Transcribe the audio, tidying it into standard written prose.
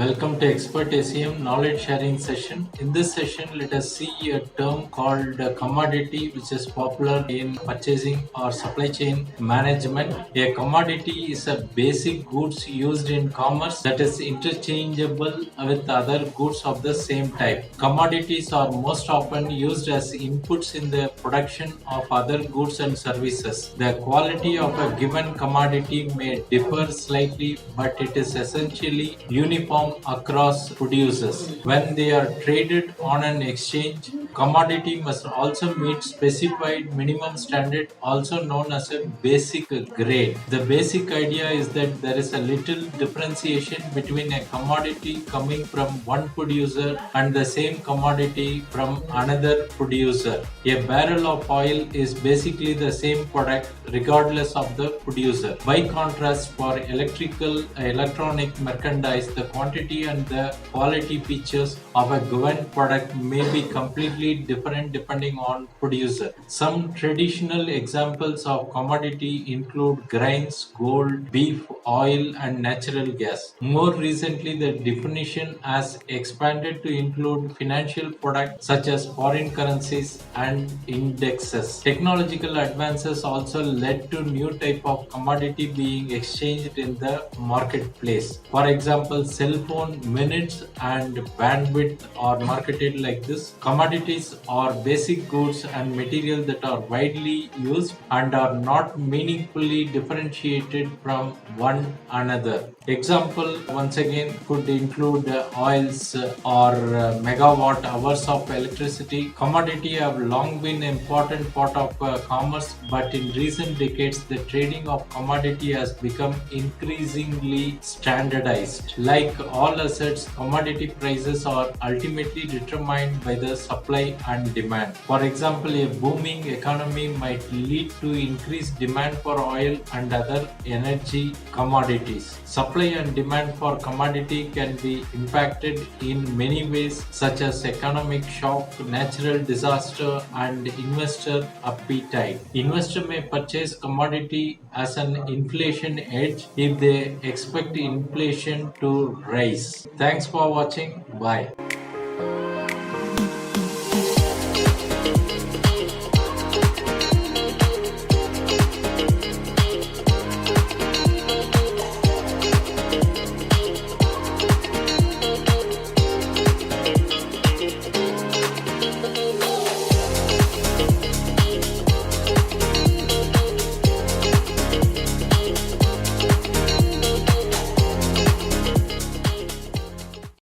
Welcome to Expert ACM Knowledge Sharing Session. In this session, let us see a term called commodity, which is popular in purchasing or supply chain management. A commodity is a basic goods used in commerce that is interchangeable with other goods of the same type. Commodities are most often used as inputs in the production of other goods and services. The quality of a given commodity may differ slightly, but it is essentially uniform across producers. When they are traded on an exchange, commodity must also meet specified minimum standard, also known as a basic grade. The basic idea is that there is a little differentiation between a commodity coming from one producer and the same commodity from another producer. A barrel of oil is basically the same product regardless of the producer. By contrast, for electronic merchandise, the quantity and the quality features of a given product may be completely different depending on producer. Some traditional examples of commodity include grains, gold, beef, oil, and natural gas. More recently, the definition has expanded to include financial products such as foreign currencies and indexes. Technological advances also led to new type of commodity being exchanged in the marketplace. For example, cell phone minutes and bandwidth are marketed like this. Commodities are basic goods and materials that are widely used and are not meaningfully differentiated from one another. Example once again could include oils or megawatt hours of electricity. Commodity have long been an important part of commerce, but in recent decades the trading of commodity has become increasingly standardized. Like all assets, commodity prices are ultimately determined by the supply and demand. For example, a booming economy might lead to increased demand for oil and other energy commodities. Supply and demand for commodity can be impacted in many ways, such as economic shock, natural disaster, and investor appetite. Investor may purchase commodity as an inflation hedge if they expect inflation to rise. Thanks for watching. Bye.